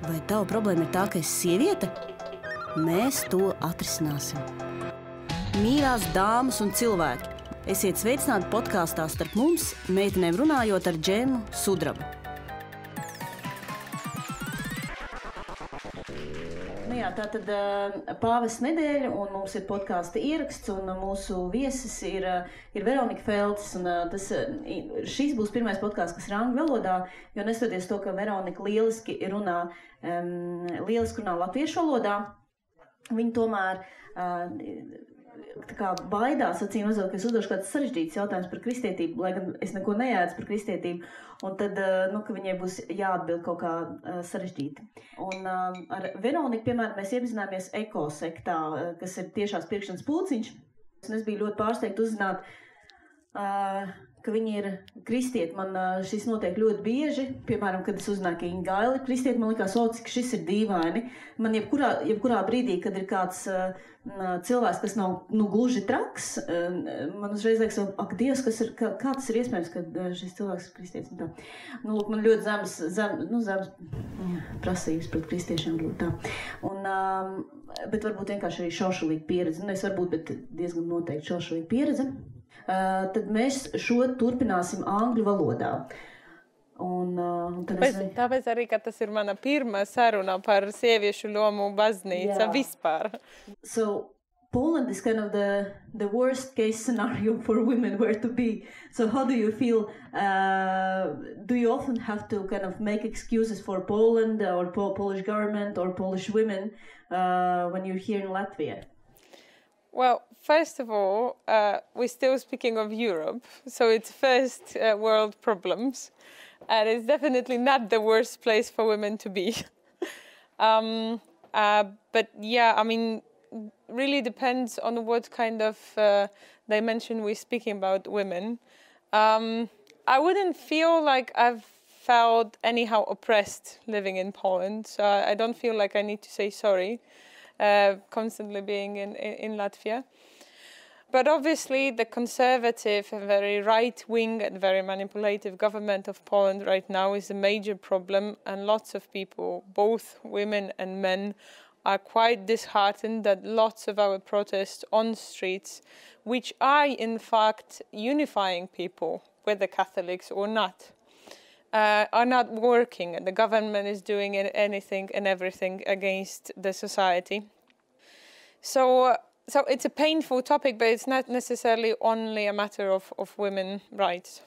Vai tava problēma ir tā, ka esi sieviete? Mēs to atrisināsim. Mīļās dāmas un cilvēki, esiet sveicināti podkāstā starp mums, meitenēm runājot ar Džemmu sudrabu. Nu jā, tātad pāvests nedēļa, un mums ir podkāsta ieraksts, un mūsu viesis ir Veroniku Felcis, un šis būs pirmais podkāsts, kas ir angļu valodā, jo nestoties to, ka Veronika lieliski runā latviešu valodā, viņa tomēr tā kā baidās, acīm redzot, ka es uzdošu kāds sarežģīts jautājums par kristietību, lai gan es neko nejēdzu par kristietību, un tad, ka viņai būs jāatbild kaut kā sarežģīti. Un ar Veroniku, piemēram, mēs iepazināmies ekosektā, kas ir tiešās pirkšanas pulciņš, un es biju ļoti pārsteigta uzzināt, ka viņi ir kristieti. Man šis notiek ļoti bieži, piemēram, kad es uzzināju, ka viņi gaili kristieti, man likās, cik šis ir dīvaini. Man jebkurā brīdī, kad ir kāds cilvēks, kas nav gluži traks, man uzreiz liekas, ak, Dievs, kā tas ir iespējams, kad šis cilvēks ir kristietis. Nu, lūk, man ļoti zemes prasības pret kristiešiem ļoti tā. Bet varbūt vienkārši arī šaušalīga pieredze. Es varbūt, bet diezgan noteikti šaušalīga pieredze. Tad mēs šo turpināsim angļu valodā. Tāpēc arī, ka tas ir mana pirmā saruna par sieviešu lomu baznīca vispār. So, Poland is kind of the worst case scenario for women where to be. So how do you feel? Do you often have to kind of make excuses for Poland or Polish government or Polish women when you're here in Latvia? Well, first of all, we're still speaking of Europe, so it's first world problems. And it's definitely not the worst place for women to be. But yeah, I mean, really depends on what kind of dimension we're speaking about women. I wouldn't feel like I've felt anyhow oppressed living in Poland, so I don't feel like I need to say sorry, constantly being in Latvia. But obviously the conservative, very right-wing and very manipulative government of Poland right now is a major problem, and lots of people, both women and men, are quite disheartened that lots of our protests on streets, which are in fact unifying people, whether Catholics or not, are not working, and the government is doing anything and everything against the society. So it's a painful topic, but it's not necessarily only a matter of women's rights.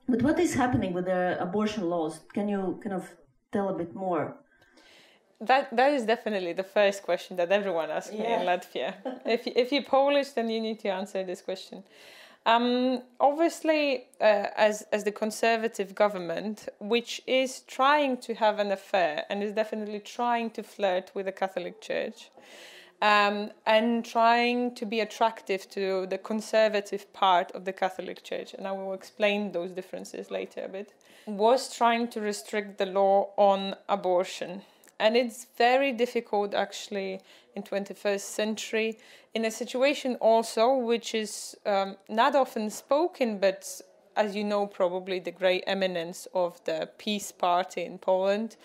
But what is happening with the abortion laws? Can you kind of tell a bit more? That is definitely the first question that everyone asks me in Latvia. If you're Polish, then you need to answer this question. Obviously, as the conservative government, which is trying to have an affair and is definitely trying to flirt with the Catholic Church, and trying to be attractive to the conservative part of the Catholic Church, and I will explain those differences later a bit, was trying to restrict the law on abortion. And it's very difficult actually in 21st century in a situation also which is not often spoken, but as you know probably the great eminence of the Peace Party in Poland.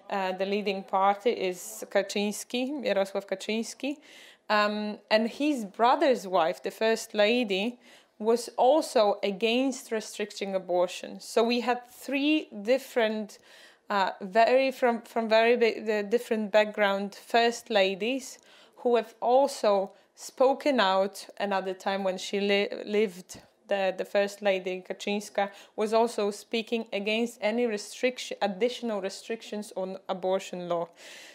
The leading party is Jarosław Kaczyński, and his brother's wife, the First Lady, was also against restricting abortion. So we had three different, from very different background First Ladies who have also spoken out another time when she lived. The First Lady, Kaczynska, was also speaking against any additional restrictions on abortion law.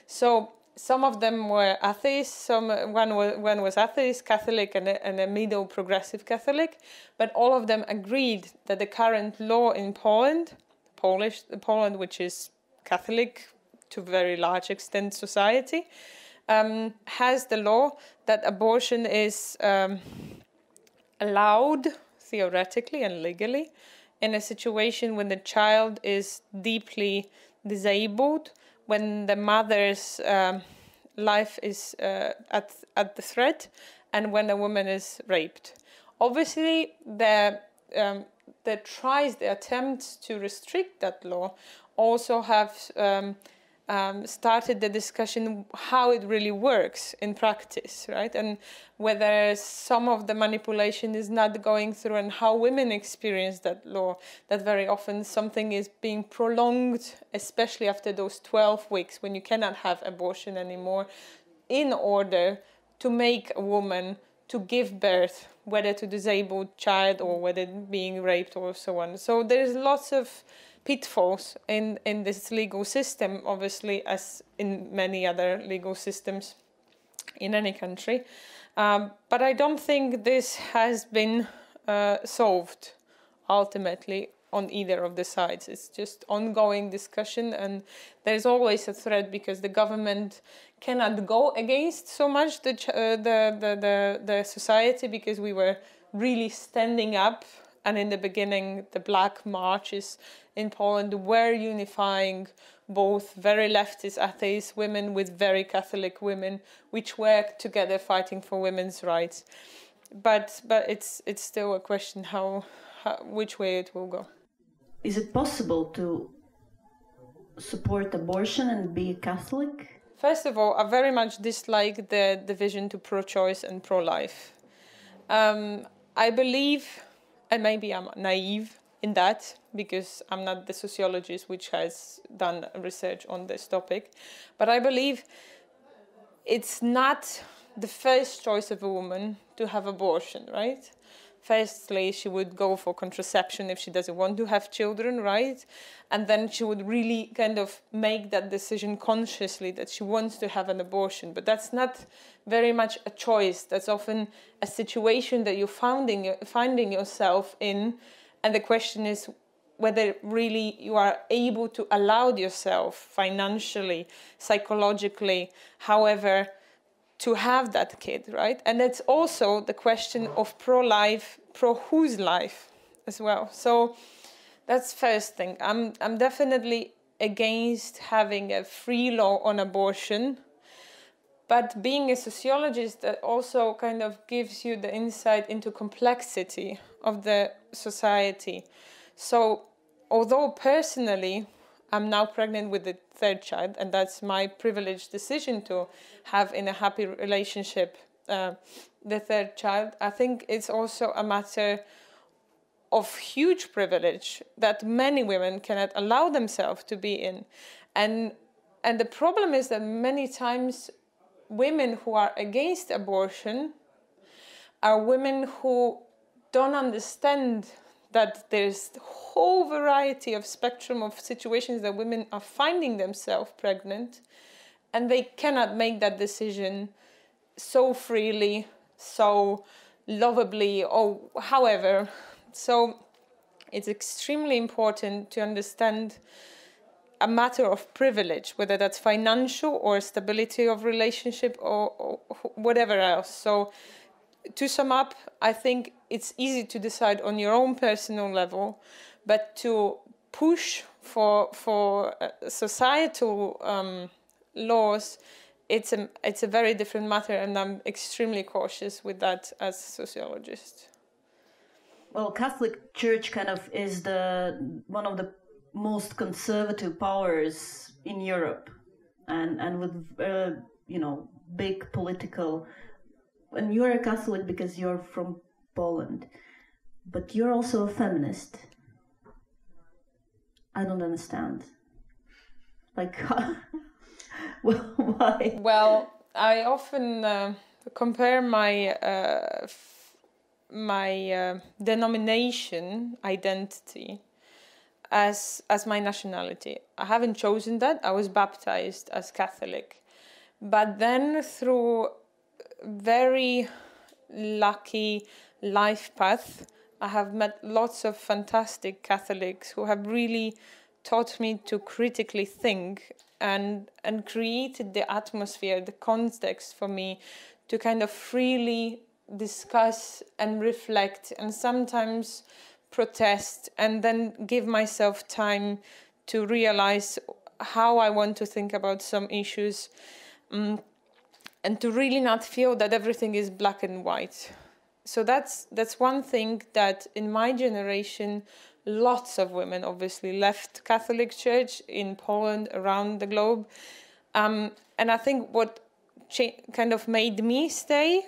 So some of them were atheists, one was atheist, Catholic, and a middle progressive Catholic, but all of them agreed that the current law in Poland, which is Catholic to a very large extent society, has the law that abortion is allowed theoretically and legally in a situation when the child is deeply disabled, when the mother's life is at the threat, and when a woman is raped. Obviously, the attempts to restrict that law also have started the discussion how it really works in practice, right? And whether some of the manipulation is not going through, and how women experience that law, that very often something is being prolonged, especially after those 12 weeks when you cannot have abortion anymore, in order to make a woman to give birth, whether to disabled child or whether being raped or so on. So there's lots of pitfalls in this legal system, obviously, as in many other legal systems in any country. But I don't think this has been solved ultimately on either of the sides. It's just ongoing discussion, and there's always a threat because the government cannot go against so much the society, because we were really standing up. And in the beginning, the Black Marches in Poland were unifying both very leftist atheist women with very Catholic women, which worked together fighting for women's rights. But it's still a question how which way it will go. Is it possible to support abortion and be a Catholic? First of all, I very much dislike the division to pro-choice and pro-life. I believe, and maybe I'm naive in that, because I'm not the sociologist which has done research on this topic, but I believe it's not the first choice of a woman to have abortion, right? Firstly, she would go for contraception if she doesn't want to have children, right? And then she would really kind of make that decision consciously that she wants to have an abortion. But that's not very much a choice. That's often a situation that you're finding yourself in. And the question is whether really you are able to allow yourself financially, psychologically, however, to have that kid, right? And that's also the question of pro-life, pro-whose life as well. So that's first thing. I'm definitely against having a free law on abortion, but being a sociologist, that also kind of gives you the insight into complexity of the society. So although personally I'm now pregnant with the third child, and that's my privileged decision to have in a happy relationship the third child, I think it's also a matter of huge privilege that many women cannot allow themselves to be in. And the problem is that many times women who are against abortion are women who don't understand that there's a whole variety of spectrum of situations that women are finding themselves pregnant, and they cannot make that decision so freely, so lovably, or however. So it's extremely important to understand a matter of privilege, whether that's financial or stability of relationship or whatever else. So to sum up, I think it's easy to decide on your own personal level, but to push for societal laws, it's a very different matter, and I'm extremely cautious with that as a sociologist. Well, Catholic Church kind of is one of the most conservative powers in Europe, and with big political. And you're a Catholic because you're from Poland, but you're also a feminist. I don't understand. Like, why? Well, I often compare my denomination identity as my nationality. I haven't chosen that. I was baptized as Catholic, but then through very lucky life path, I have met lots of fantastic Catholics who have really taught me to critically think and created the atmosphere, the context for me to kind of freely discuss and reflect and sometimes protest, and then give myself time to realize how I want to think about some issues. And to really not feel that everything is black and white. So that's one thing that in my generation lots of women obviously left Catholic Church in Poland, around the globe. And I think what kind of made me stay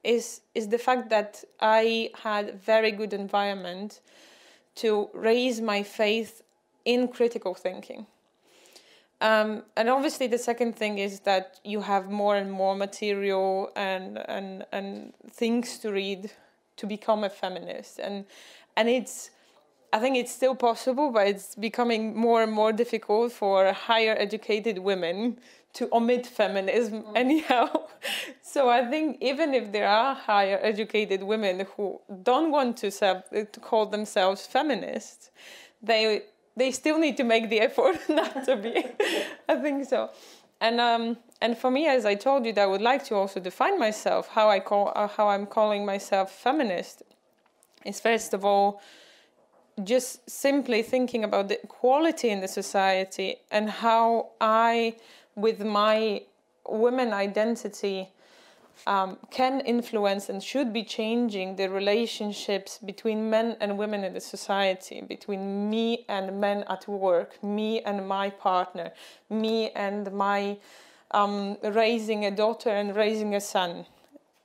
is the fact that I had very good environment to raise my faith in critical thinking. And obviously the second thing is that you have more and more material and things to read to become a feminist. And I think it's still possible, but it's becoming more and more difficult for higher educated women to omit feminism anyhow. So I think even if there are higher educated women who don't want to call themselves feminists, they still need to make the effort not to be. I think so. And for me, as I told you, that I would like to also define myself, how I'm calling myself feminist, is first of all just simply thinking about the equality in the society and how I, with my women identity, can influence and should be changing the relationships between men and women in the society, between me and men at work, me and my partner, me and my raising a daughter and raising a son.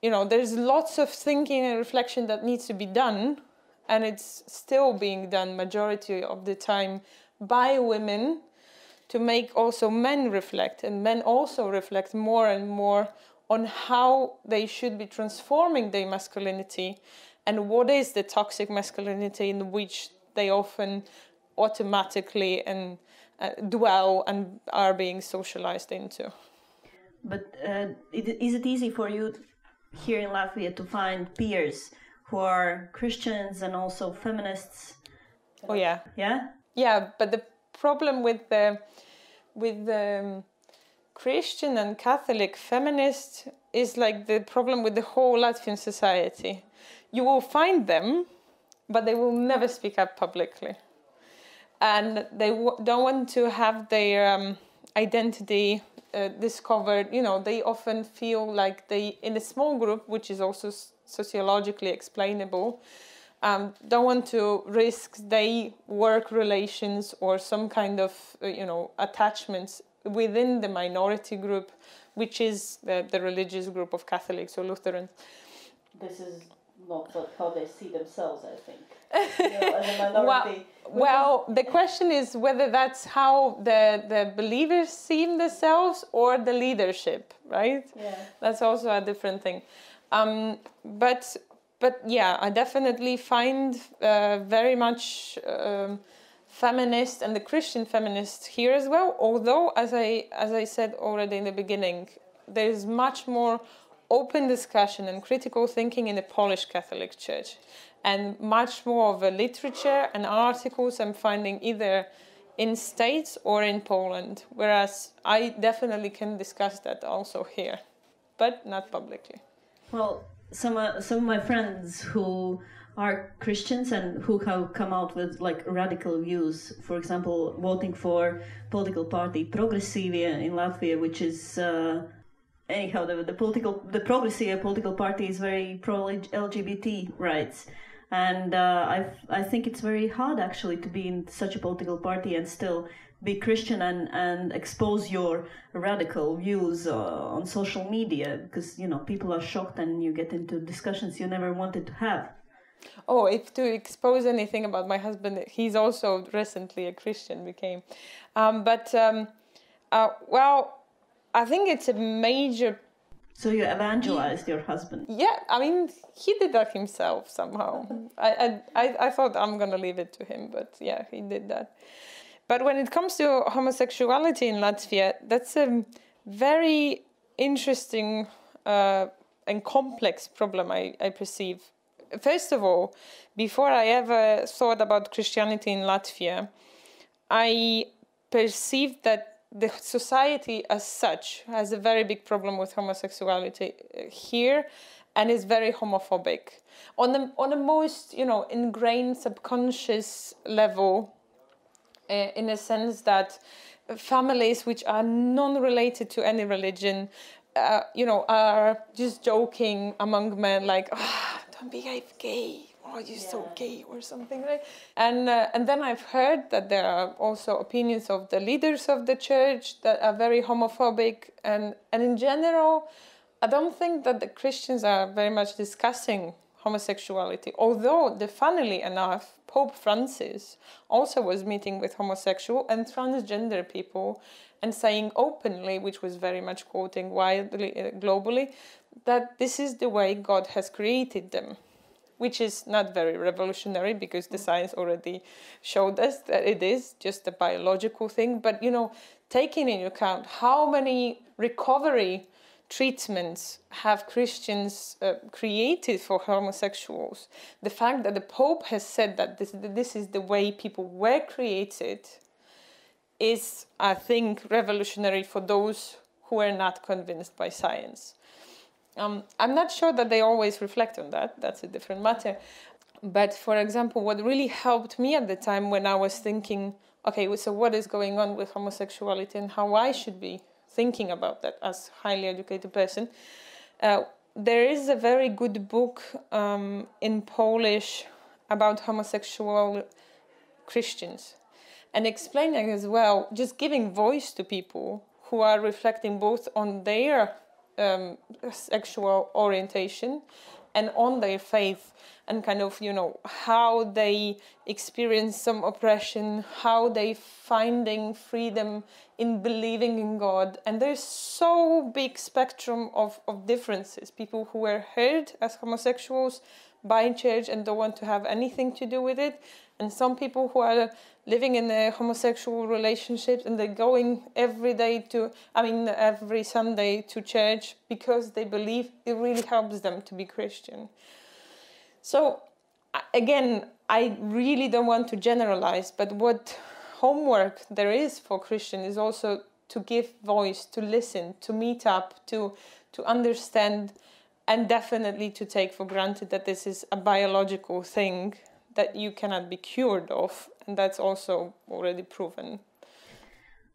You know, there's lots of thinking and reflection that needs to be done, and it's still being done majority of the time by women, to make also men reflect, and men also reflect more and more on how they should be transforming their masculinity and what is the toxic masculinity in which they often automatically and dwell and are being socialized into. But is it easy for you here in Latvia to find peers who are Christians and also feminists? Oh yeah. Yeah? Yeah, but the problem with the Christian and Catholic feminists is like the problem with the whole Latvian society. You will find them, but they will never speak up publicly. And they don't want to have their identity discovered. You know, they often feel like they, in a small group, which is also sociologically explainable, don't want to risk their work relations or some kind of, attachments within the minority group, which is the religious group of Catholics or Lutherans. This is not how they see themselves, I think. As a minority. Well, the question is whether that's how the believers see themselves or the leadership, right? Yeah. That's also a different thing. But yeah, I definitely find very much feminist and the Christian feminists here as well. Although, as I said already in the beginning, there is much more open discussion and critical thinking in the Polish Catholic Church, and much more of a literature and articles I'm finding either in States or in Poland. Whereas I definitely can discuss that also here, but not publicly. Well, some of my friends who are Christians and who have come out with like radical views, for example, voting for political party Progresīvie in Latvia, which is anyhow the Progresīvie political party is very pro LGBT rights, and I think it's very hard actually to be in such a political party and still be Christian and expose your radical views on social media, because people are shocked and you get into discussions you never wanted to have. Oh, if to expose anything about my husband, he's also recently a Christian became. Well, I think it's a major... So you evangelized your husband? Yeah, I mean, he did that himself somehow. I thought I'm going to leave it to him, but yeah, he did that. But when it comes to homosexuality in Latvia, that's a very interesting and complex problem I perceive. First of all, before I ever thought about Christianity in Latvia, I perceived that the society as such has a very big problem with homosexuality here, and is very homophobic. On the most, ingrained subconscious level, in a sense that families which are non-related to any religion, are just joking among men like, don't behave gay, oh, you're so gay or something, right? And then I've heard that there are also opinions of the leaders of the church that are very homophobic. And in general, I don't think that the Christians are very much discussing homosexuality. Although, funnily enough, Pope Francis also was meeting with homosexual and transgender people and saying openly, which was very much quoting widely, globally, that this is the way God has created them, which is not very revolutionary because the science already showed us that it is just a biological thing. But, taking into account how many recovery treatments have Christians created for homosexuals, the fact that the Pope has said that this is the way people were created is, I think, revolutionary for those who are not convinced by science. I'm not sure that they always reflect on that. That's a different matter. But, for example, what really helped me at the time when I was thinking, okay, so what is going on with homosexuality and how I should be thinking about that as a highly educated person, there is a very good book in Polish about homosexual Christians, and explaining as well, just giving voice to people who are reflecting both on their sexual orientation and on their faith, and kind of, how they experience some oppression, how they finding freedom in believing in God. And there's so big spectrum of differences. People who were hurt as homosexuals by church and don't want to have anything to do with it. And some people who are living in a homosexual relationships and they're going every Sunday to church because they believe it really helps them to be Christian. So, again, I really don't want to generalize, but what homework there is for Christians is also to give voice, to listen, to meet up, to understand, and definitely to take for granted that this is a biological thing that you cannot be cured of, and that's also already proven.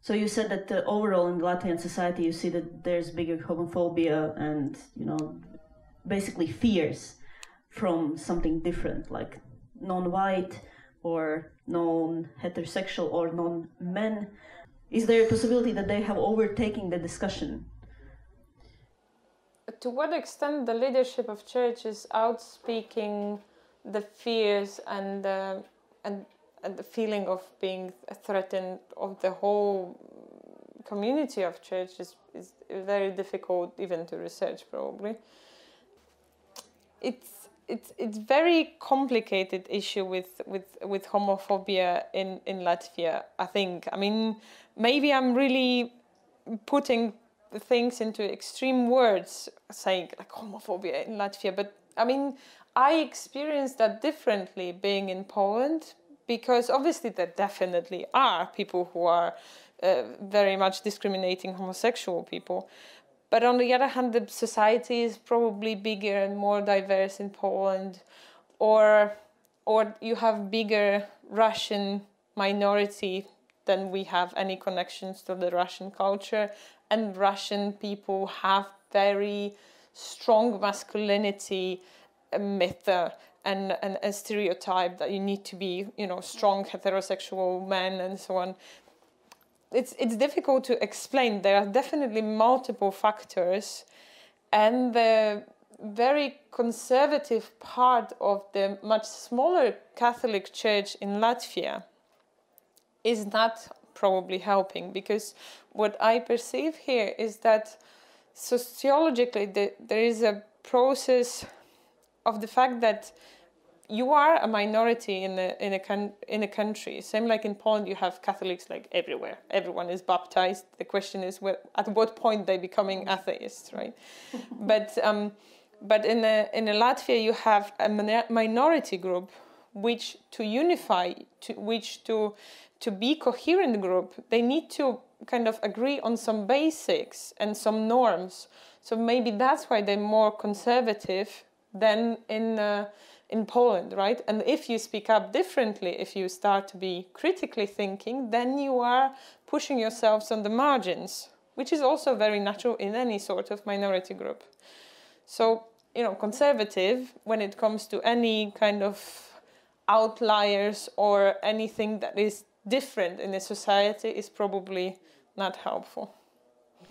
So you said that overall in Latvian society you see that there's bigger homophobia and, basically fears from something different, like non-white or non-heterosexual or non-men. Is there a possibility that they have overtaken the discussion? To what extent the leadership of church is outspeaking the fears and the feeling of being threatened of the whole community of church is very difficult even to research, probably. It's very complicated issue with homophobia in Latvia, I think. I mean, maybe I'm really putting things into extreme words, saying like homophobia in Latvia, but I mean, I experienced that differently being in Poland, because obviously there definitely are people who are very much discriminating homosexual people. But on the other hand, the society is probably bigger and more diverse in Poland, or you have bigger Russian minority than we have any connections to the Russian culture, and Russian people have very strong masculinity myth and a stereotype that you need to be, strong heterosexual men and so on. It's difficult to explain. There are definitely multiple factors, and the very conservative part of the much smaller Catholic Church in Latvia is not probably helping, because what I perceive here is that sociologically there is a process of the fact that you are a minority in a country. Same like in Poland, you have Catholics like everywhere. Everyone is baptized. The question is at what point they're becoming atheists, right? But in a Latvia, you have a minority group, which to unify, to be coherent group, they need to kind of agree on some basics and some norms. So maybe that's why they're more conservative than in Poland, right? And if you speak up differently, if you start to be critically thinking, then you are pushing yourselves on the margins, which is also very natural in any sort of minority group. So conservative when it comes to any kind of outliers or anything that is different in the society is probably not helpful.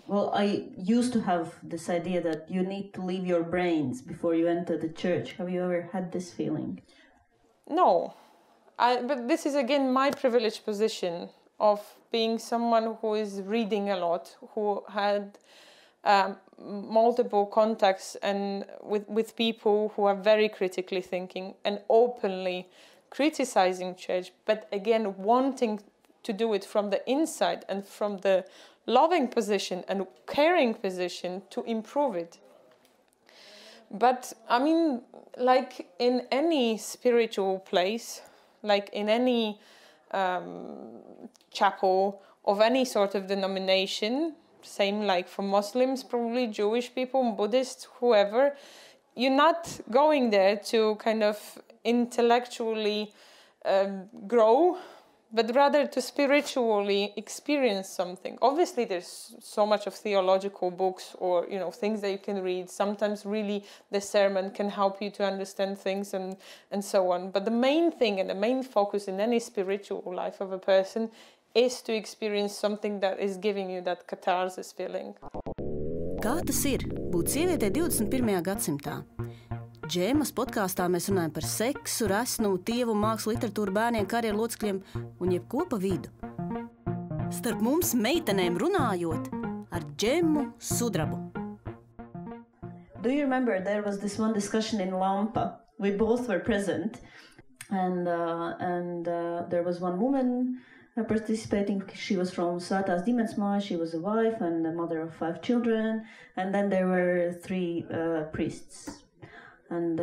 Well, I used to have this idea that you need to leave your brains before you enter the church. Have you ever had this feeling? No. But this is again my privileged position of being someone who is reading a lot, who had multiple contacts and with people who are very critically thinking and openly criticizing church, but again wanting to do it from the inside and from the loving position and caring position to improve it. But I mean, like in any spiritual place, like in any chapel of any sort of denomination, same like for Muslims, probably Jewish people, Buddhists, whoever, you're not going there to kind of intellectually grow, but rather to spiritually experience something. Obviously, there's so much of theological books or, things that you can read. Sometimes really the sermon can help you to understand things and so on. But the main thing and the main focus in any spiritual life of a person is to experience something that is giving you that catharsis feeling. Kā tas ir būt sievietei 21. gadsimtā? Džemmas podkāstā mēs runājam par seksu, esmu, tievu, mākslu, literatūru, bērniem, karjeru locekļiem un jebko pa vidu. Starp mums meitenēm runājot ar Džemmu Sudrabu. Do you remember there was this one discussion in Lampa? We both were present, and there was one woman participating. She was from Svētās ģimenes māja. She was a wife and a mother of 5 children, and then there were 3 priests. And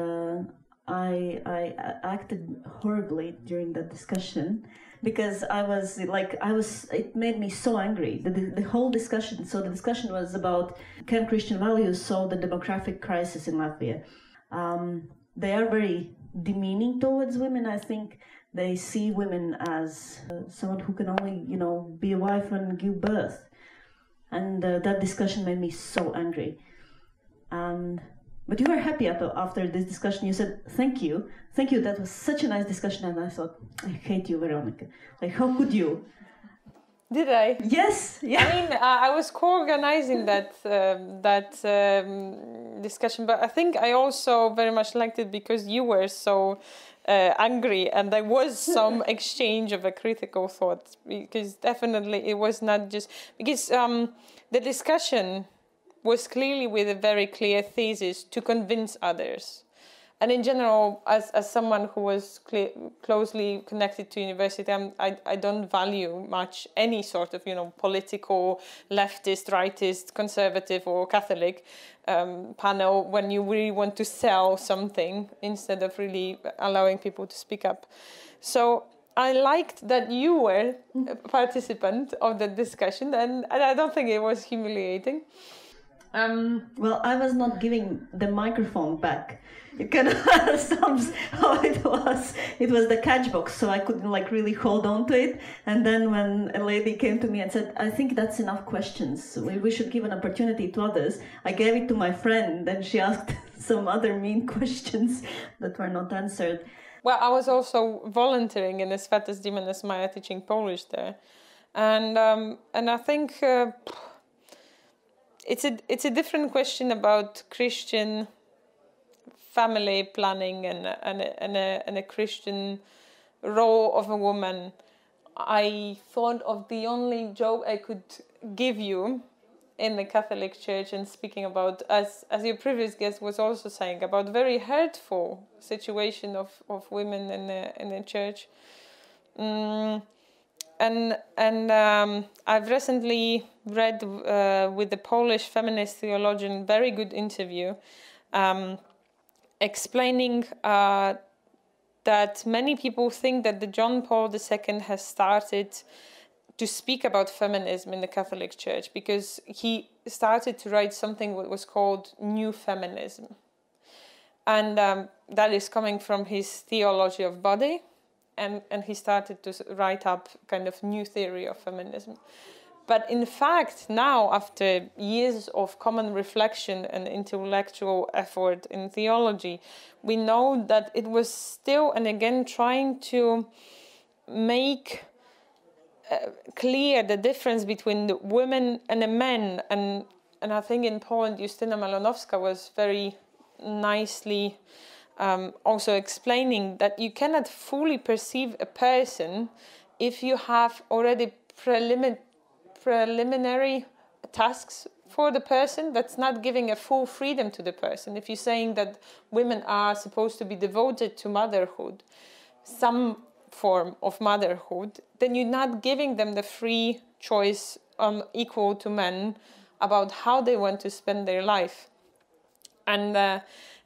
I acted horribly during that discussion because it made me so angry. The whole discussion, so the discussion was about, can Christian values solve the demographic crisis in Latvia? They are very demeaning towards women, I think. They see women as someone who can only, be a wife and give birth. And that discussion made me so angry. But you were happy after this discussion. You said, thank you. That was such a nice discussion. And I thought, I hate you, Veronika. Like, how could you? Did I? Yes. Yeah. I mean, I was co-organizing that discussion, but I think I also very much liked it because you were so angry, and there was some exchange of a critical thought. Because definitely it was not just because the discussion was clearly with a very clear thesis to convince others. And in general, as someone who was closely connected to university, I don't value much any sort of, political, leftist, rightist, conservative or Catholic panel when you really want to sell something instead of really allowing people to speak up. So I liked that you were a participant of the discussion, and I don't think it was humiliating. Well, I was not giving the microphone back. You can understand how it was. It was the catch box, so I couldn't really hold on to it. And then when a lady came to me and said, I think that's enough questions. We should give an opportunity to others. I gave it to my friend, and she asked some other mean questions that were not answered. Well, I was also volunteering in the Svētās ģimenes māja teaching Polish there. And I think it's a different question about Christian family planning and a Christian role of a woman. I thought of the only joke I could give you in the Catholic Church, and speaking about, as your previous guest was also saying, about very hurtful situation of women in the church. And I've recently read with the Polish feminist theologian very good interview explaining that many people think that the John Paul II has started to speak about feminism in the Catholic Church because he started to write something what was called New Feminism. And that is coming from his theology of body. And he started to write up kind of new theory of feminism. But in fact, now, after years of common reflection and intellectual effort in theology, we know that it was still and again trying to make clear the difference between the women and the men. And I think in Poland, Justyna Malonowska was very nicely also explaining that you cannot fully perceive a person if you have already preliminary tasks for the person that's not giving a full freedom to the person. If you're saying that women are supposed to be devoted to motherhood, some form of motherhood, then you're not giving them the free choice equal to men about how they want to spend their life. And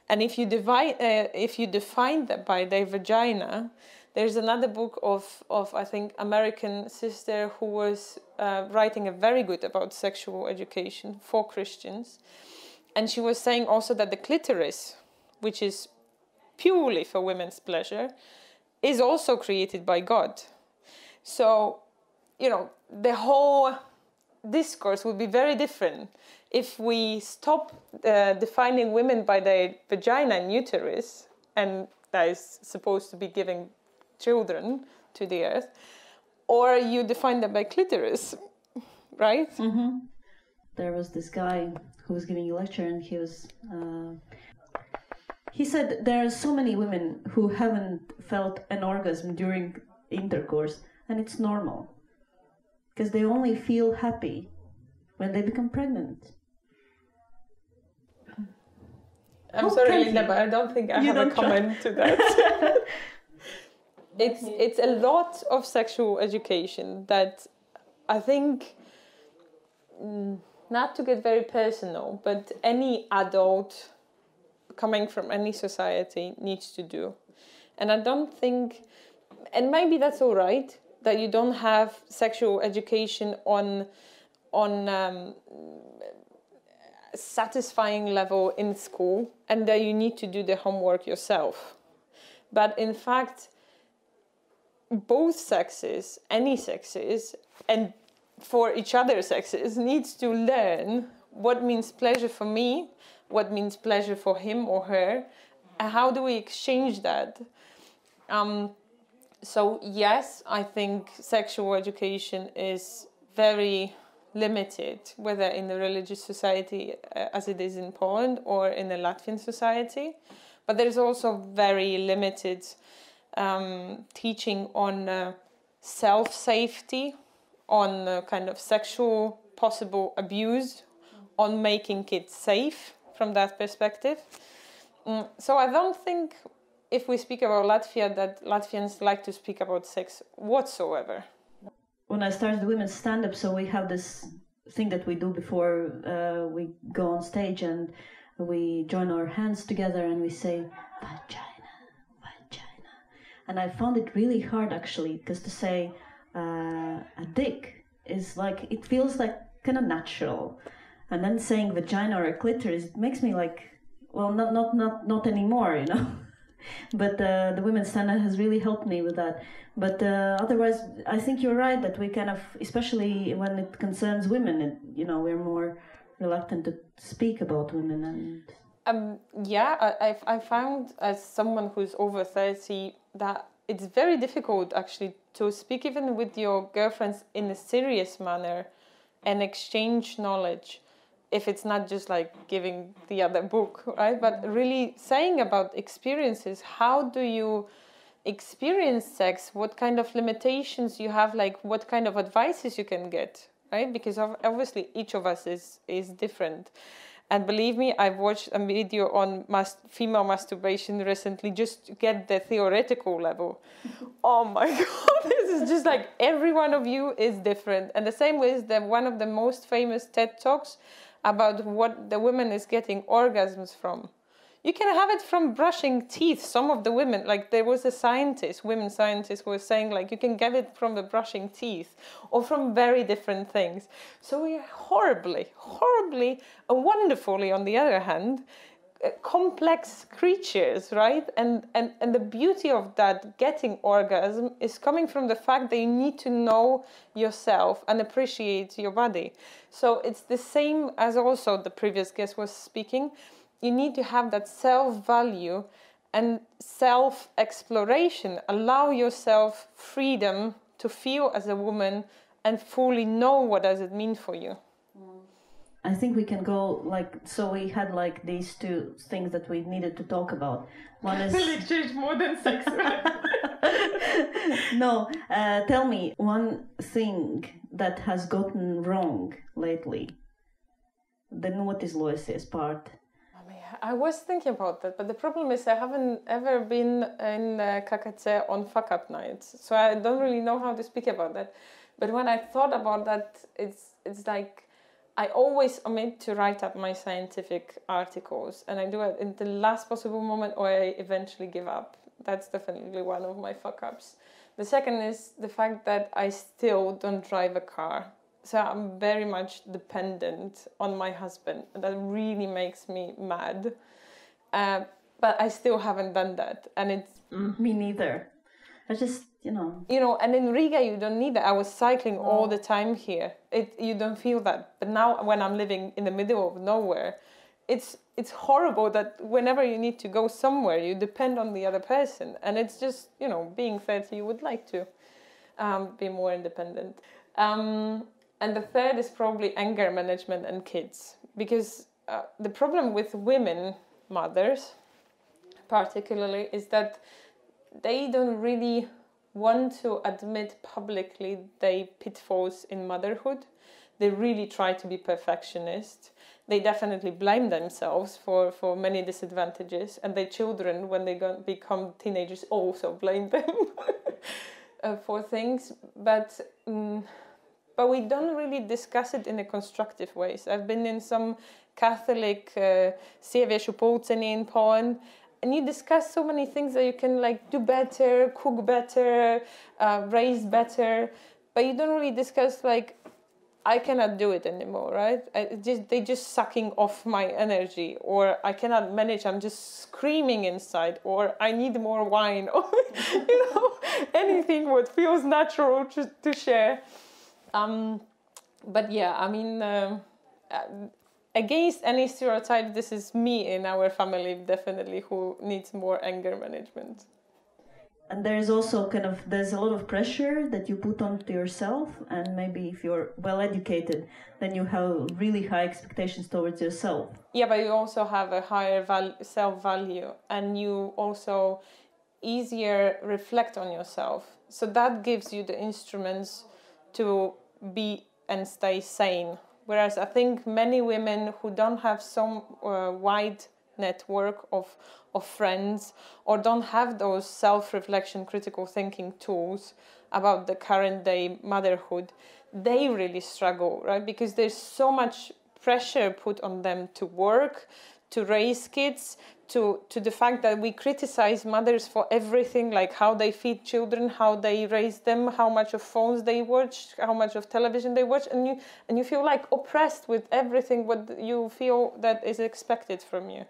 if you define that by their vagina, there's another book of I think American sister who was writing a very good about sexual education for Christians, and she was saying also that the clitoris, which is purely for women's pleasure, is also created by God. So, the whole discourse would be very different if we stop defining women by their vagina and uterus, and that is supposed to be giving children to the earth, or you define them by clitoris, right? Mm-hmm. There was this guy who was giving a lecture, and he said there are so many women who haven't felt an orgasm during intercourse, and it's normal, because they only feel happy when they become pregnant. I'm sorry, Linda, but I don't think I have a comment to that. It's a lot of sexual education that I think, not to get very personal, but any adult coming from any society needs to do. And I don't think, and maybe that's all right, that you don't have sexual education on satisfying level in school, and that you need to do the homework yourself. But in fact, both sexes, any sexes, and for each other sexes, needs to learn what means pleasure for me, what means pleasure for him or her, and how do we exchange that. So yes, I think sexual education is very limited, whether in the religious society as it is in Poland or in the Latvian society. But there's also very limited teaching on self-safety, on kind of sexual possible abuse, on making kids safe from that perspective. So I don't think, if we speak about Latvia, that Latvians like to speak about sex whatsoever. When I started the women's stand-up, so we have this thing that we do before we go on stage, and we join our hands together and we say, vagina. And I found it really hard, actually, because to say a dick is like, it feels like kind of natural. And then saying vagina or a clitoris, it makes me like, well, not anymore, But the women's stand-up has really helped me with that. But otherwise, I think you're right that we kind of, especially when it concerns women, we're more reluctant to speak about women. And I found, as someone who's over 30, that it's very difficult actually to speak even with your girlfriends in a serious manner and exchange knowledge, if it's not just like giving the other book, right? But really saying about experiences. How do you experience sex? What kind of limitations you have? Like what kind of advices you can get, right? Because obviously each of us is different. And believe me, I've watched a video on female masturbation recently just to get the theoretical level. Oh my God, this is just like every one of you is different. And the same way is one of the most famous TED Talks about what the woman is getting orgasms from. You can have it from brushing teeth. Some of the women, like there was a women scientist who was saying like you can get it from the brushing teeth or from very different things. So we are horribly and wonderfully, on the other hand, complex creatures, right? And the beauty of that getting orgasm is coming from the fact that you need to know yourself and appreciate your body. So it's the same as also the previous guest was speaking. You need to have that self-value and self-exploration. Allow yourself freedom to feel as a woman and fully know what does it mean for you. I think we can go so we had these two things that we needed to talk about. One is... Will it change more than sex, right? No, tell me one thing that has gotten wrong lately. The noklausīties part. I was thinking about that, but the problem is I haven't ever been in KKC on fuck-up nights, so I don't really know how to speak about that. But when I thought about that, it's like I always omit to write up my scientific articles, and I do it in the last possible moment, or I eventually give up. That's definitely one of my fuck-ups. The second is the fact that I still don't drive a car. So I'm very much dependent on my husband, and that really makes me mad. But I still haven't done that, and it's... Me neither. I just, and in Riga you don't need that. I was cycling all the time here. You don't feel that. But now when I'm living in the middle of nowhere, it's horrible that whenever you need to go somewhere, you depend on the other person. And it's just, being 30, you would like to be more independent. And the third is probably anger management and kids. Because the problem with women, mothers particularly, is that they don't really want to admit publicly their pitfalls in motherhood. They really try to be perfectionist. They definitely blame themselves for many disadvantages. And their children, when they become teenagers, also blame them for things. But we don't really discuss it in a constructive way. So I've been in some Catholic sieviešu pulceni in Poland, and you discuss so many things that you can do better, cook better, raise better, but you don't really discuss I cannot do it anymore, right? They just sucking off my energy, or I cannot manage, I'm just screaming inside, or I need more wine, or anything what feels natural to share. But yeah, I mean, against any stereotype, this is me in our family, definitely, who needs more anger management. And there's also there's a lot of pressure that you put onto yourself, and maybe if you're well educated, then you have really high expectations towards yourself. Yeah, but you also have a higher self-value, and you also easier reflect on yourself. So that gives you the instruments to be and stay sane. Whereas I think many women who don't have some wide network of friends, or don't have those self-reflection, critical thinking tools about the current day motherhood, they really struggle, right? Because there's so much pressure put on them to work, to raise kids, to the fact that we criticize mothers for everything, like how they feed children, how they raise them, how much of phones they watch, how much of television they watch, and you feel oppressed with everything what you feel that is expected from you.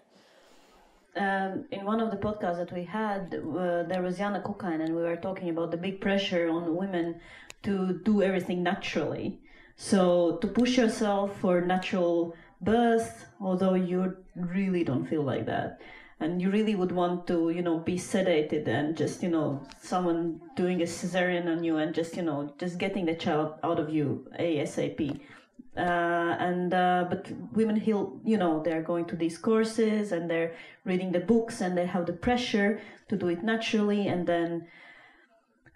In one of the podcasts that we had, there was Jana Kukainen, and we were talking about the big pressure on women to do everything naturally. So to push yourself for natural birth, although you really don't feel like that. And you really would want to, be sedated and just, someone doing a cesarean on you and just, just getting the child out of you ASAP. But women heal, they're going to these courses and they're reading the books and they have the pressure to do it naturally and then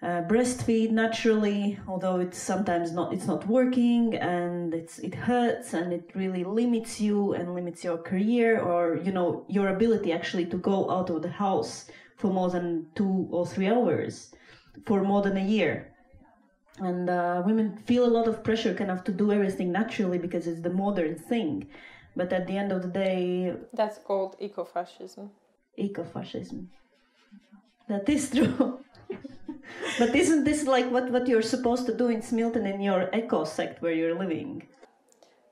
breastfeed naturally, although it's not working and it hurts and it really limits you and limits your career or, your ability actually to go out of the house for more than 2 or 3 hours for more than a year. And women feel a lot of pressure to do everything naturally because it's the modern thing. But at the end of the day... That's called ecofascism. Ecofascism. That is true. But isn't this what you're supposed to do in Smilton in your eco sect where you're living?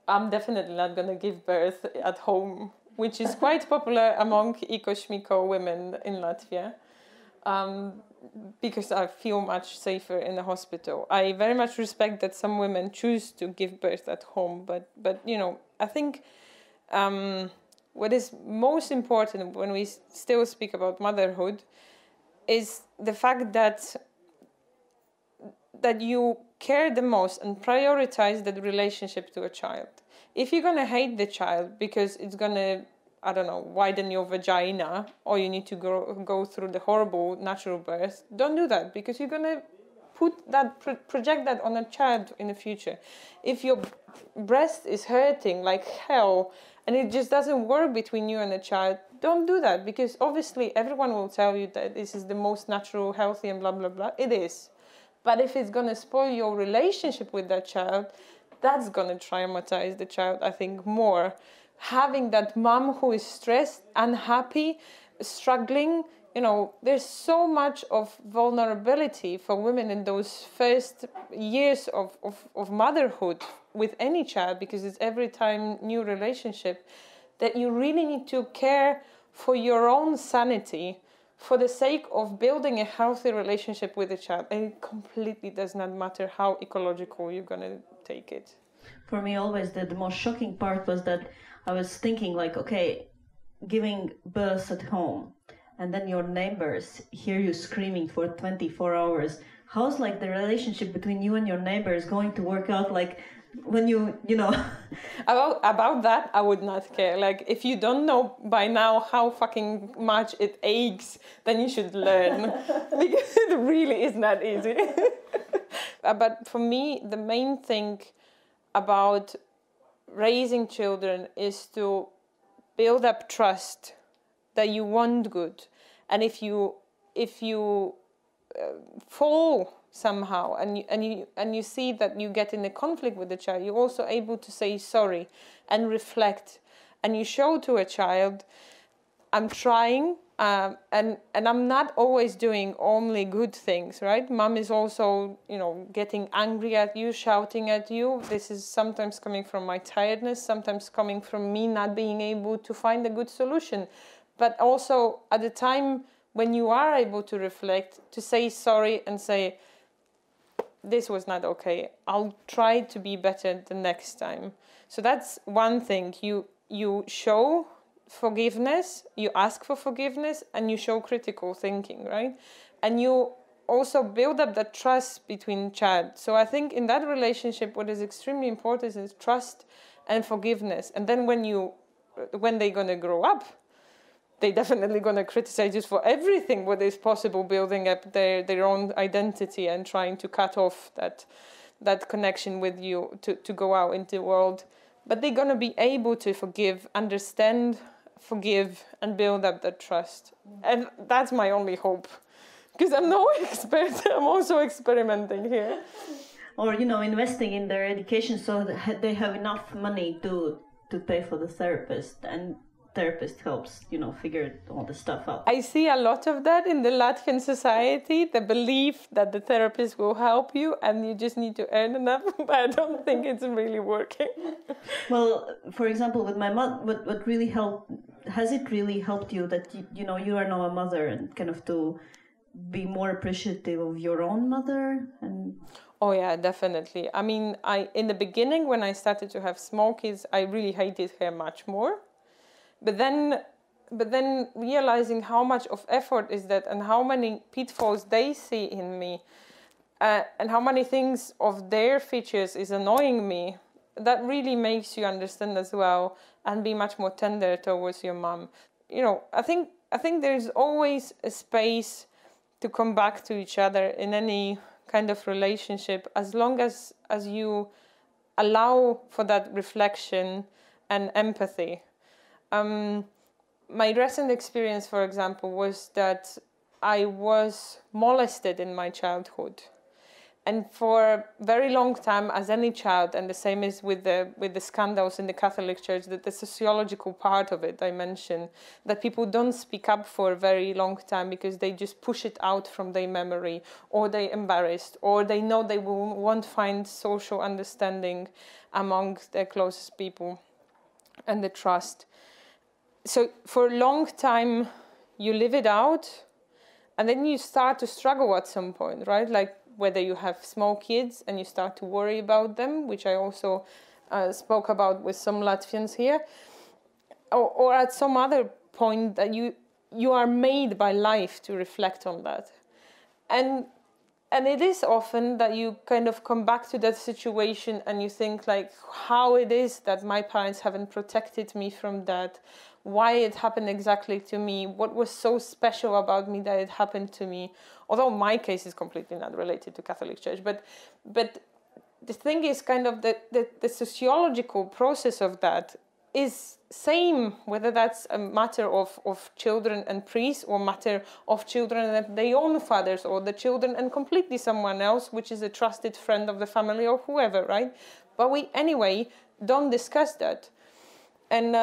I'm definitely not going to give birth at home which is quite popular among Iko-Shmiko women in Latvia, because I feel much safer in the hospital. I very much respect that some women choose to give birth at home, but you know, I think what is most important when we still speak about motherhood is the fact that you care the most and prioritize that relationship to a child. If you're going to hate the child because it's going to, I don't know, widen your vagina, or you need to go through the horrible natural birth, don't do that, because you're going to project that on a child in the future. If your breast is hurting like hell and it just doesn't work between you and the child, don't do that, because obviously everyone will tell you that this is the most natural, healthy, and blah, blah, blah. It is. But if it's going to spoil your relationship with that child, that's going to traumatize the child, I think, more. Having that mom who is stressed, unhappy, struggling, you know, there's so much of vulnerability for women in those first years of motherhood with any child, because it's every time new relationship, that you really need to care for your own sanity for the sake of building a healthy relationship with a child. And it completely does not matter how ecological you're going to take it. For me, always the most shocking part was that I was thinking like, okay, giving birth at home, and then your neighbors hear you screaming for 24 hours. How's like the relationship between you and your neighbors going to work out, like when you know? About that, I would not care. Like, if you don't know by now how fucking much it aches, then you should learn. Because it really is not easy. But for me, the main thing about raising children is to build up trust that you want good. And if you fall somehow and you see that you get in a conflict with the child, you're also able to say sorry and reflect, and you show to a child, I'm trying, and I'm not always doing only good things, right? Mom is also, you know, getting angry at you, shouting at you. This is sometimes coming from my tiredness, sometimes coming from me not being able to find a good solution. But also at the time when you are able to reflect, to say sorry and say, this was not okay, I'll try to be better the next time. So that's one thing. You show forgiveness, you ask for forgiveness, and you show critical thinking, right? And you also build up that trust between child. So I think in that relationship, what is extremely important is trust and forgiveness. And then when they're going to grow up, they're definitely going to criticize you for everything what is possible, building up their own identity and trying to cut off that connection with you to go out into the world. But they're going to be able to forgive, understand, forgive, and build up that trust. And that's my only hope. Because I'm no expert, I'm also experimenting here. Or, you know, investing in their education so that they have enough money to pay for the therapist, and therapist helps, you know, figure all the stuff out. I see a lot of that in the Latvian society, the belief that the therapist will help you and you just need to earn enough, but I don't think it's really working. Well, for example, with my mom, what really helped, has it really helped you that, you know, you are now a mother, and kind of to be more appreciative of your own mother? And oh yeah, definitely. I mean, in the beginning when I started to have small kids, I really hated her much more. But then realizing how much of effort is that, and how many pitfalls they see in me, and how many things of their features is annoying me, that really makes you understand as well and be much more tender towards your mom. You know, I think there's always a space to come back to each other in any kind of relationship, as long as you allow for that reflection and empathy. My recent experience, for example, was that I was molested in my childhood. And for a very long time, as any child, and the same is with the scandals in the Catholic Church, that the sociological part of it I mentioned, that people don't speak up for a very long time because they just push it out from their memory, or they're embarrassed, or they know they won't find social understanding among their closest people and the trust. so for a long time, you live it out, and then you start to struggle at some point, right? Like whether you have small kids and you start to worry about them, which I also spoke about with some Latvians here, or at some other point that you are made by life to reflect on that. And it is often that you kind of come back to that situation and you think like how it is that my parents haven't protected me from that, why it happened exactly to me, what was so special about me that it happened to me. Although my case is completely not related to Catholic Church, but the thing is kind of the sociological process of that is same, whether that's a matter of children and priests or matter of children and their own fathers or the children and completely someone else, which is a trusted friend of the family or whoever, right? But we, anyway, don't discuss that. And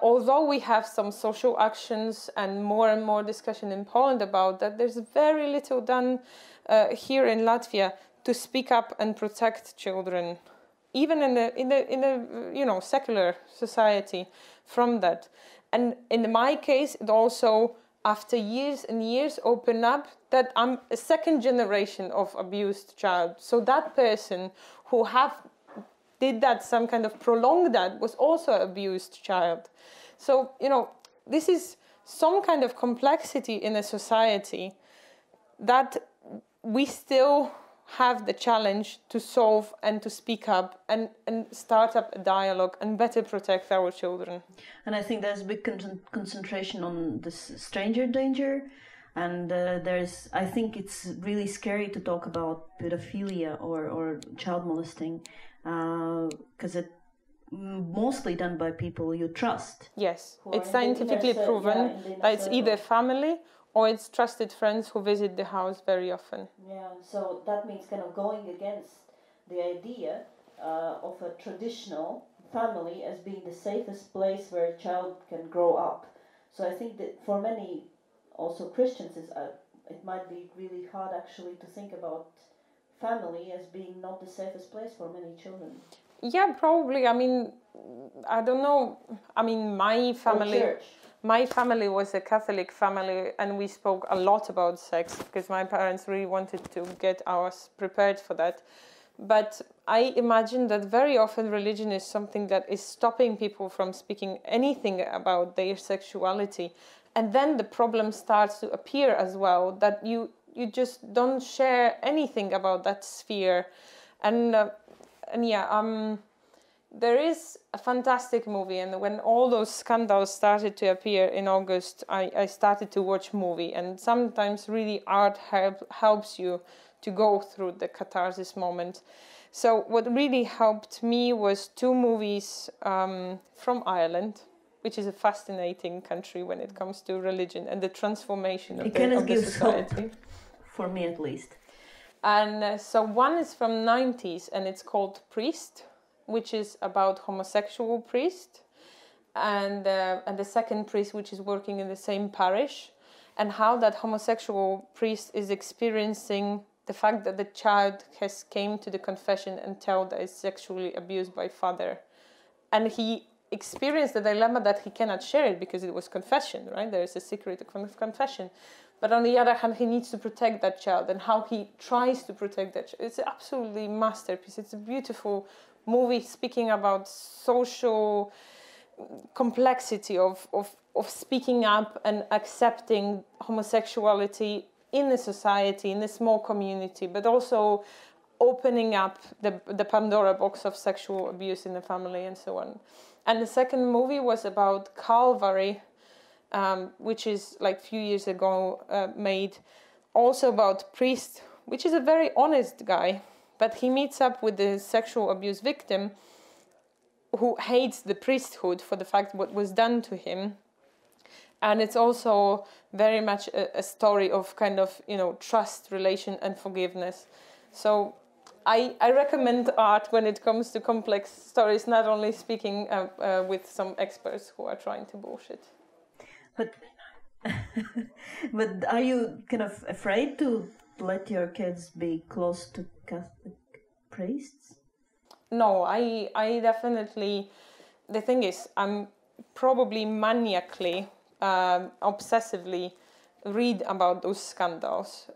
although we have some social actions and more discussion in Poland about that, there's very little done here in Latvia to speak up and protect children, even in a secular society, from that. And in my case, it also, after years and years, opened up that I'm a second generation of abused child. So that person who did that, some kind of prolonged that, was also an abused child. So, this is some kind of complexity in a society that we still have the challenge to solve and to speak up and start up a dialogue and better protect our children. And I think there's a big concentration on this stranger danger. And I think it's really scary to talk about pedophilia or child molesting, because it's mostly done by people you trust. Yes, it's scientifically proven that it's either family or it's trusted friends who visit the house very often. Yeah, so that means kind of going against the idea of a traditional family as being the safest place where a child can grow up. So I think that for many also Christians, it might be really hard actually to think about family as being not the safest place for many children. Yeah, probably. I mean, I don't know. I mean, my family was a Catholic family, and we spoke a lot about sex because my parents really wanted to get us prepared for that. But I imagine that very often religion is something that is stopping people from speaking anything about their sexuality. And then the problem starts to appear as well, that you just don't share anything about that sphere. There is a fantastic movie, and when all those scandals started to appear in August, I started to watch movie, and sometimes really art helps you to go through the catharsis moment. So what really helped me was 2 movies from Ireland, which is a fascinating country when it comes to religion and the transformation of the society. Hope, for me at least. And so one is from 90s, and it's called Priest, which is about homosexual priest, and the second priest, which is working in the same parish, and how that homosexual priest is experiencing the fact that the child has came to the confession and told that is sexually abused by father, and he experienced the dilemma that he cannot share it because it was confession, right? There is a secret of confession. But on the other hand, he needs to protect that child, and how he tries to protect that child. It's absolutely masterpiece. It's a beautiful movie speaking about social complexity of speaking up and accepting homosexuality in a society, in a small community, but also opening up the Pandora box of sexual abuse in the family and so on. And the second movie was about Calvary, which is like a few years ago made, also about priest, which is a very honest guy, but he meets up with the sexual abuse victim who hates the priesthood for the fact what was done to him. And it's also very much a story of kind of, trust, relation and forgiveness. So I recommend art when it comes to complex stories, not only speaking with some experts who are trying to bullshit. But are you kind of afraid to let your kids be close to Catholic priests? No, I definitely the thing is, I'm probably maniacally, obsessively read about those scandals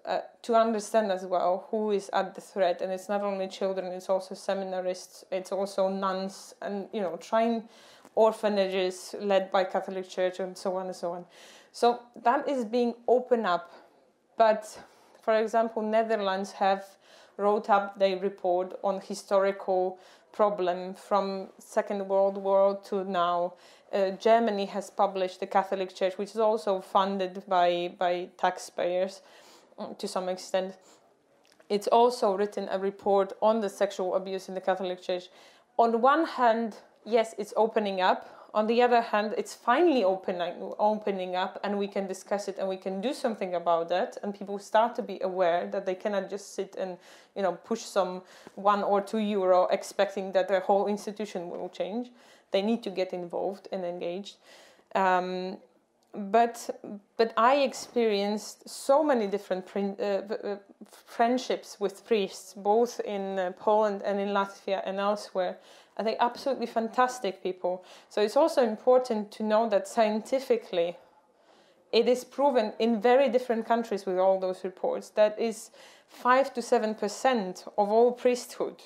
to understand as well who is at the threat. And it's not only children, it's also seminarists, it's also nuns, and trying orphanages led by Catholic Church, and so on and so on. So that is being opened up. But for example, Netherlands have wrote up their report on historical problem from Second World War to now. Germany has published the Catholic Church, which is also funded by taxpayers to some extent. It's also written a report on the sexual abuse in the Catholic Church. On one hand, yes, it's opening up. On the other hand, it's finally opening up, and we can discuss it and we can do something about that. And people start to be aware that they cannot just sit and push some €1 or €2 expecting that the whole institution will change. They need to get involved and engaged. But I experienced so many different friendships with priests, both in Poland and in Latvia and elsewhere. And they're absolutely fantastic people. So it's also important to know that scientifically, it is proven in very different countries with all those reports that is 5 to 7% of all priesthood.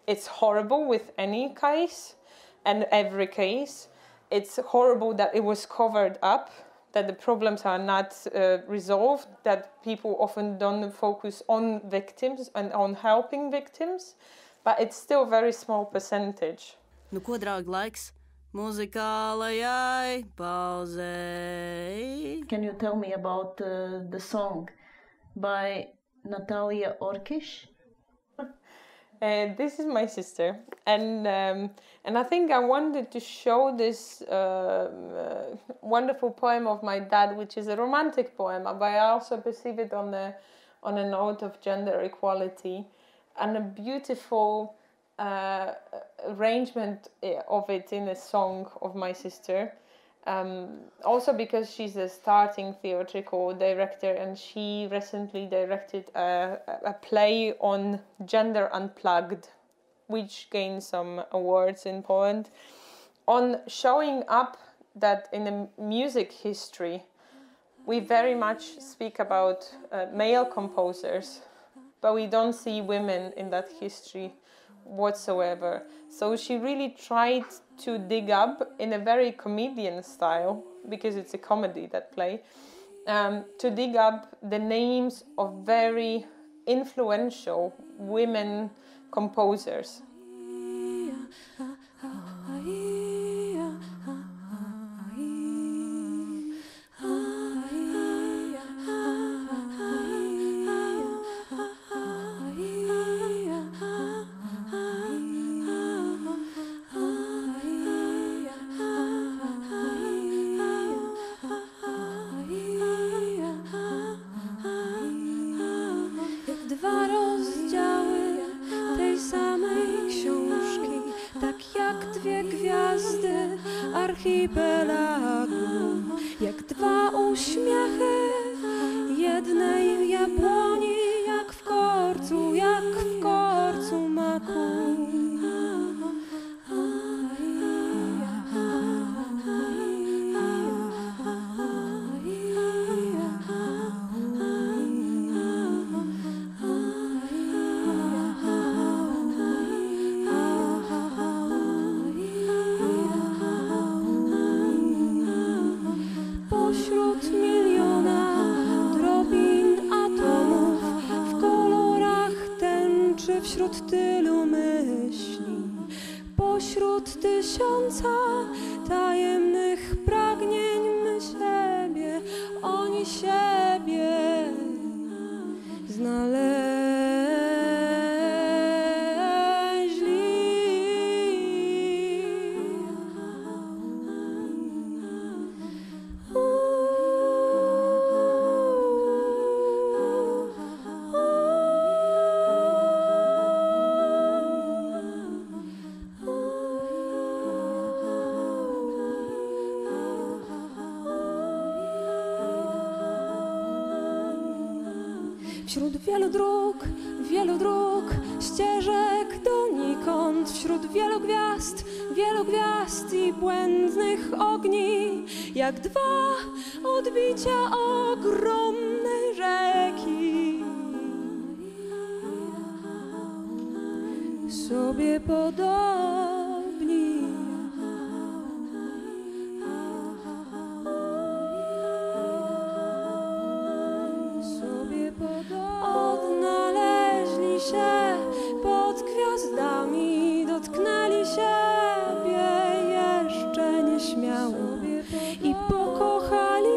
It's horrible with any case and every case. It's horrible that it was covered up, that the problems are not resolved, that people often don't focus on victims and on helping victims. But it's still a very small percentage. Nu, ko, draugi, laiks muzikālajai pauzei? Can you tell me about the song by Natalia Orkish? This is my sister, and I think I wanted to show this wonderful poem of my dad, which is a romantic poem, but I also perceive it on a note of gender equality. And a beautiful arrangement of it in a song of my sister. Also because she's a starting theatrical director, and she recently directed a play on Gender Unplugged, which gained some awards in Poland, on showing up that in the music history, we very much speak about male composers, but we don't see women in that history whatsoever. So she really tried to dig up in a very comedian style, because it's a comedy, that play, to dig up the names of very influential women composers. Jak dwa uśmiechy jednej jabłoni, jak w korcu maku. Wśród tylu myśli, pośród tysiąca tajemnych pragnień my siebie, oni siebie znaleźli. Wśród wielu dróg, ścieżek donikąd, wśród wielu gwiazd i błędnych ogni, jak dwa odbicia ogromnej rzeki. Sobie podobni. Odnaleźli się pod gwiazdami, dotknęli siebie jeszcze nieśmiało i pokochali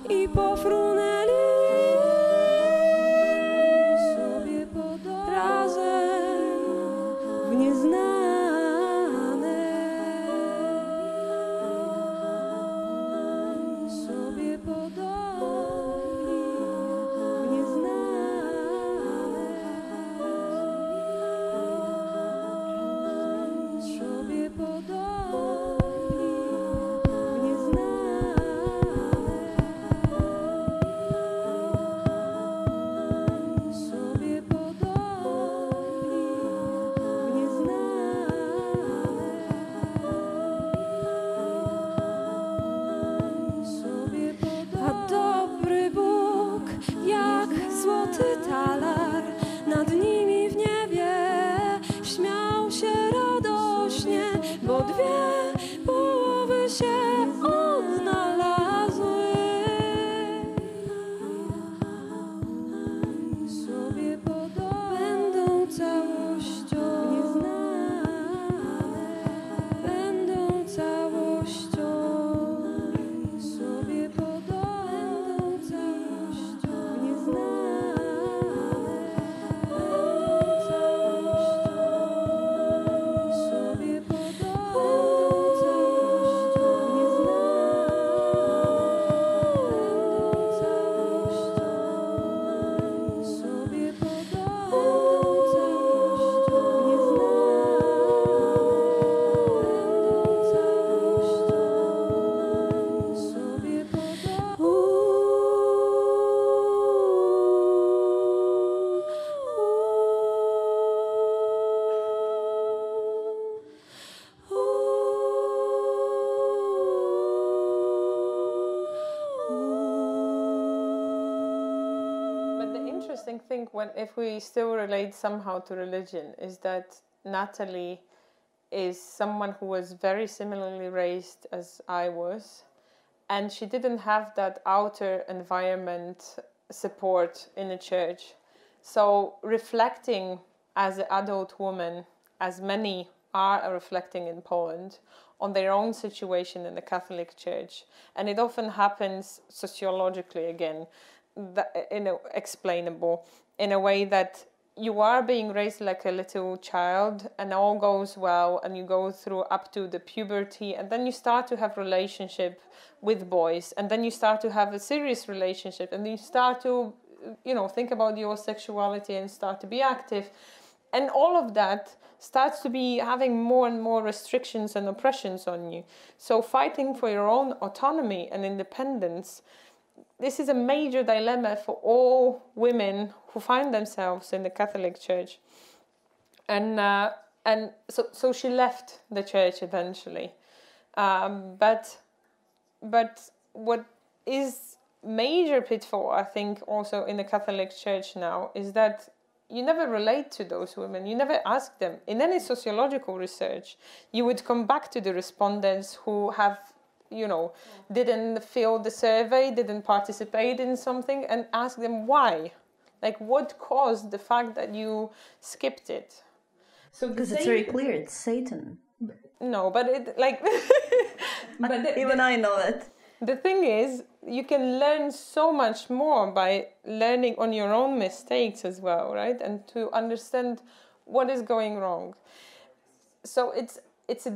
i pofrunęli sobie razem w nieznane. Thing if we still relate somehow to religion is that Natalie is someone who was very similarly raised as I was, and she didn't have that outer environment support in the church. So reflecting as an adult woman, as many are reflecting in Poland, on their own situation in the Catholic Church, and it often happens sociologically again, explainable in a way that you are being raised like a little child and all goes well and you go through up to the puberty and then you start to have relationship with boys and then you start to have a serious relationship and you start to think about your sexuality and start to be active, and all of that starts to be having more and more restrictions and oppressions on you. So fighting for your own autonomy and independence, this is a major dilemma for all women who find themselves in the Catholic Church. And so she left the church eventually. But what is major pitfall, I think, also in the Catholic Church now is that you never relate to those women. You never ask them. In any sociological research, you would come back to the respondents who have didn't fill the survey, didn't participate in something, and ask them why. Like, what caused the fact that you skipped it? So because it's very clear, it's Satan. No, but it even I know it. The thing is, you can learn so much more by learning on your own mistakes as well, right? And to understand what is going wrong. So it's a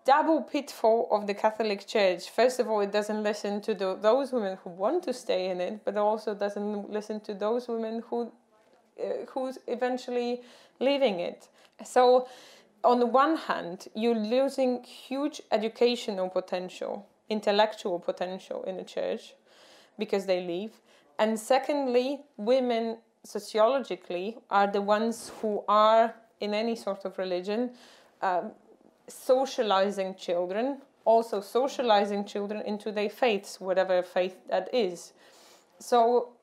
double pitfall of the Catholic Church. First of all, it doesn't listen to those women who want to stay in it, but also doesn't listen to those women who's eventually leaving it. So on the one hand, you're losing huge educational potential, intellectual potential in the church because they leave. And secondly, women sociologically are the ones who are, in any sort of religion, socializing children, also socializing children into their faiths, whatever faith that is. So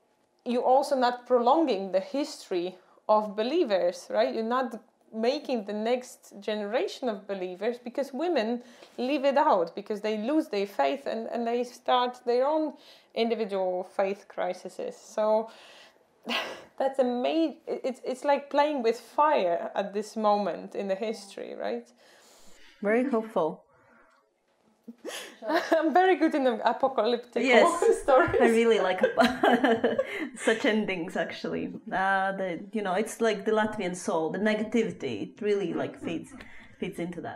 you're also not prolonging the history of believers, right? You're not making the next generation of believers, because women leave it out, because they lose their faith and they start their own individual faith crises. So that's amazing. It's like playing with fire at this moment in the history, right? Very hopeful. I'm very good in the apocalyptic stories. I really like such endings, actually. It's like the Latvian soul, the negativity. It really like feeds into that.